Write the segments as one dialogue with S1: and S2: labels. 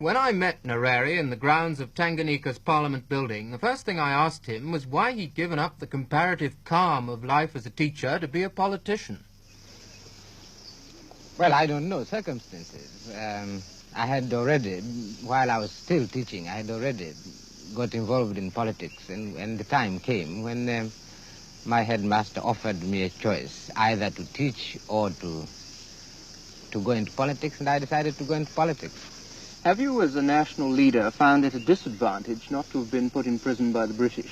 S1: When I met Nyerere in the grounds of Tanganyika's Parliament building, the first thing I asked him was why he'd given up the comparative calm of life as a teacher to be a politician.
S2: Well, I don't know, circumstances. I had already, while I was still teaching, I had already got involved in politics, and the time came when my headmaster offered me a choice, either to teach or to go into politics, and I decided to go into politics.
S3: Have you, as a national leader, found it a disadvantage not to have been put in prison by the British?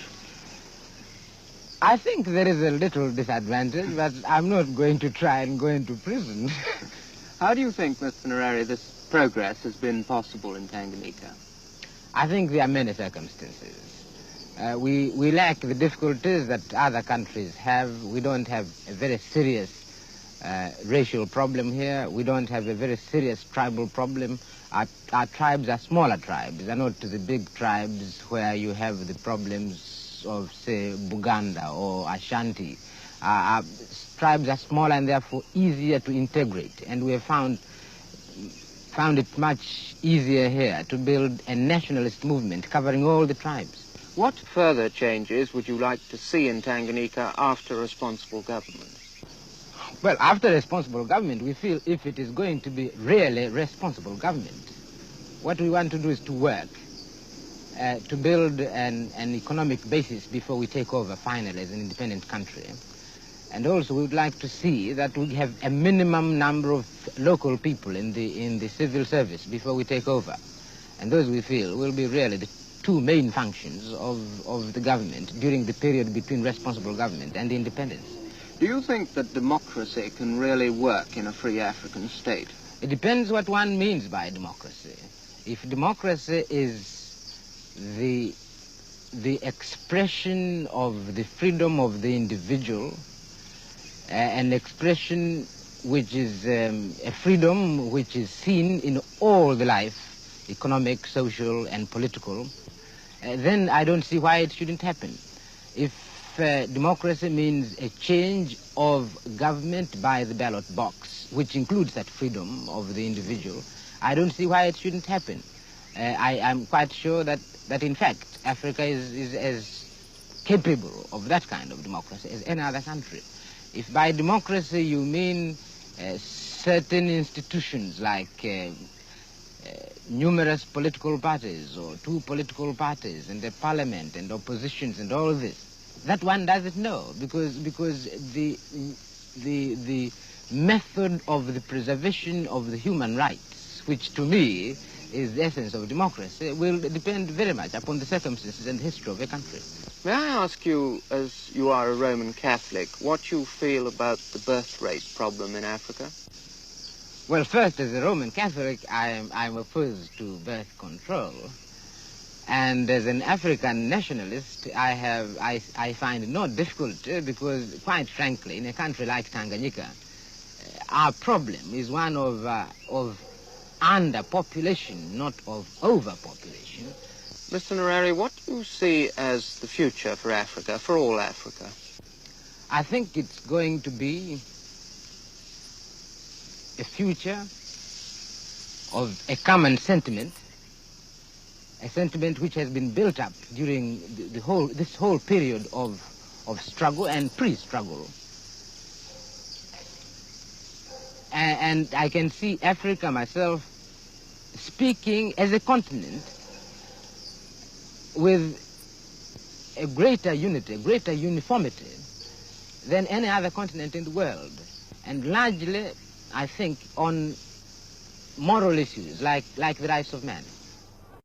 S2: I think there is a little disadvantage, but I'm not going to try and go into prison.
S3: How do you think, Mr. Nyerere, this progress has been possible in Tanganyika?
S2: I think there are many circumstances. We lack the difficulties that other countries have. We don't have a very serious racial problem here. We don't have a very serious tribal problem. Our tribes are smaller tribes. They're not the big tribes where you have the problems of, say, Buganda or Ashanti. Our tribes are smaller and therefore easier to integrate. And we have found it much easier here to build a nationalist movement covering all the tribes.
S3: What further changes would you like to see in Tanganyika after responsible government?
S2: Well, after responsible government, we feel if it is going to be really responsible government, what we want to do is to work, to build an economic basis before we take over finally as an independent country. And also we would like to see that we have a minimum number of local people in the civil service before we take over. And those we feel will be really the two main functions of the government during the period between responsible government and independence.
S3: Do you think that democracy can really work in a free African state?
S2: It depends what one means by democracy. If democracy is the expression of the freedom of the individual, an expression which is a freedom which is seen in all the life, economic, social, and political, then I don't see why it shouldn't happen. If democracy means a change of government by the ballot box, which includes that freedom of the individual, I don't see why it shouldn't happen. I'm quite sure that in fact Africa is as capable of that kind of democracy as any other country. If by democracy you mean certain institutions like numerous political parties or two political parties and a parliament and oppositions and all this, that one doesn't know because the method of the preservation of the human rights, which to me is the essence of democracy, will depend very much upon the circumstances and history of a country.
S3: May I ask you, as you are a Roman Catholic, what you feel about the birth rate problem in Africa?
S2: Well, first, as a Roman Catholic, I'm opposed to birth control. And as an African nationalist, I find no difficulty because, quite frankly, in a country like Tanganyika, our problem is one of underpopulation, not of overpopulation.
S3: Mr. Nyerere, what do you see as the future for Africa, for all Africa?
S2: I think it's going to be a future of a common sentiment, a sentiment which has been built up during this whole period of struggle and pre-struggle. And I can see Africa myself speaking as a continent with a greater unity, a greater uniformity than any other continent in the world. And largely, I think, on moral issues like the rights of man.